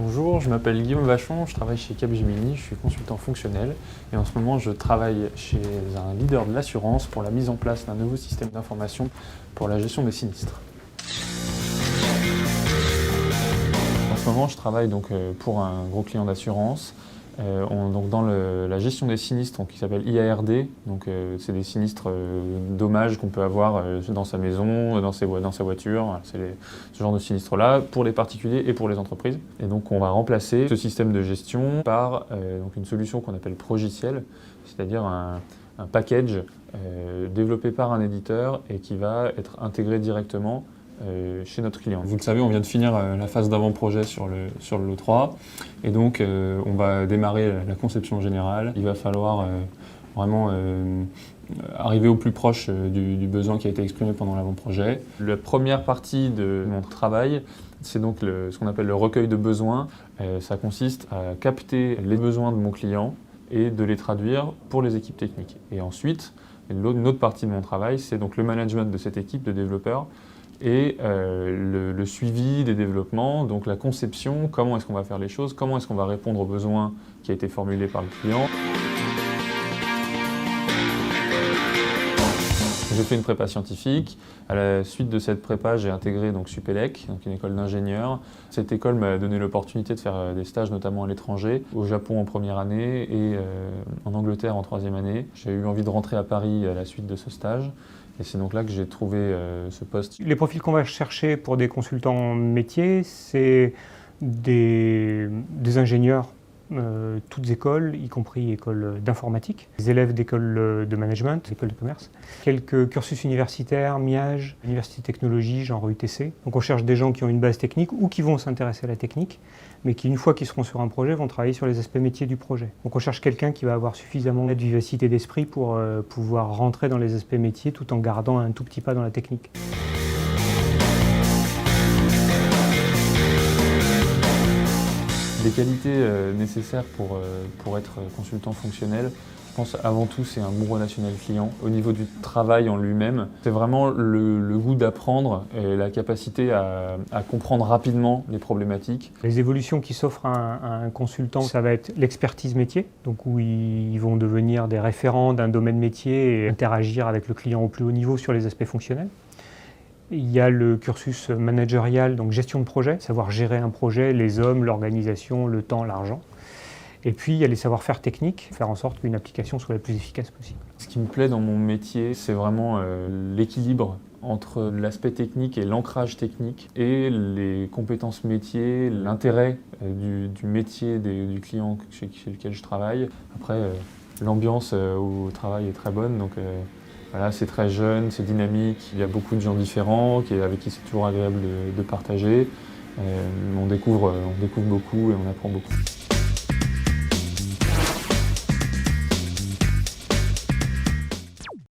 Bonjour, je m'appelle Guillaume Vachon, je travaille chez Capgemini, je suis consultant fonctionnel et en ce moment je travaille chez un leader de l'assurance pour la mise en place d'un nouveau système d'information pour la gestion des sinistres. En ce moment je travaille pour un gros client d'assurance. Dans la gestion des sinistres qui s'appelle IARD, c'est des sinistres dommages qu'on peut avoir dans sa maison, dans sa voiture, voilà, c'est ce genre de sinistres-là pour les particuliers et pour les entreprises. Et donc on va remplacer ce système de gestion par une solution qu'on appelle Progiciel, c'est-à-dire un package développé par un éditeur et qui va être intégré directement chez notre client. Vous le savez, on vient de finir la phase d'avant-projet sur le lot 3 et donc on va démarrer la conception générale. Il va falloir vraiment arriver au plus proche du besoin qui a été exprimé pendant l'avant-projet. La première partie de mon travail, c'est donc ce qu'on appelle le recueil de besoins. Ça consiste à capter les besoins de mon client et de les traduire pour les équipes techniques. Et ensuite, une autre partie de mon travail, c'est donc le management de cette équipe de développeurs et le suivi des développements, donc la conception, comment est-ce qu'on va faire les choses, comment est-ce qu'on va répondre aux besoins qui a été formulé par le client. J'ai fait une prépa scientifique. À la suite de cette prépa, j'ai intégré Supélec, une école d'ingénieurs. Cette école m'a donné l'opportunité de faire des stages, notamment à l'étranger, au Japon en première année et en Angleterre en troisième année. J'ai eu envie de rentrer à Paris à la suite de ce stage. Et c'est donc là que j'ai trouvé ce poste. Les profils qu'on va chercher pour des consultants métiers, c'est des ingénieurs, toutes écoles, y compris écoles d'informatique, des élèves d'écoles de management, d'écoles de commerce, quelques cursus universitaires, MIAGE, Université de technologie, genre UTC. Donc on cherche des gens qui ont une base technique ou qui vont s'intéresser à la technique, mais qui, une fois qu'ils seront sur un projet, vont travailler sur les aspects métiers du projet. Donc on cherche quelqu'un qui va avoir suffisamment de vivacité d'esprit pour pouvoir rentrer dans les aspects métiers tout en gardant un tout petit pas dans la technique. Les qualités nécessaires pour être consultant fonctionnel, je pense avant tout c'est un bon relationnel client. Au niveau du travail en lui-même, c'est vraiment le goût d'apprendre et la capacité à comprendre rapidement les problématiques. Les évolutions qui s'offrent à un consultant, ça va être l'expertise métier, donc où ils vont devenir des référents d'un domaine métier et interagir avec le client au plus haut niveau sur les aspects fonctionnels. Il y a le cursus managérial, donc gestion de projet, savoir gérer un projet, les hommes, l'organisation, le temps, l'argent. Et puis il y a les savoir-faire techniques, faire en sorte qu'une application soit la plus efficace possible. Ce qui me plaît dans mon métier, c'est vraiment l'équilibre entre l'aspect technique et l'ancrage technique et les compétences métiers, l'intérêt du métier du client chez lequel je travaille. Après, l'ambiance au travail est très bonne, donc voilà, c'est très jeune, c'est dynamique, il y a beaucoup de gens différents avec qui c'est toujours agréable de partager. On découvre beaucoup et on apprend beaucoup.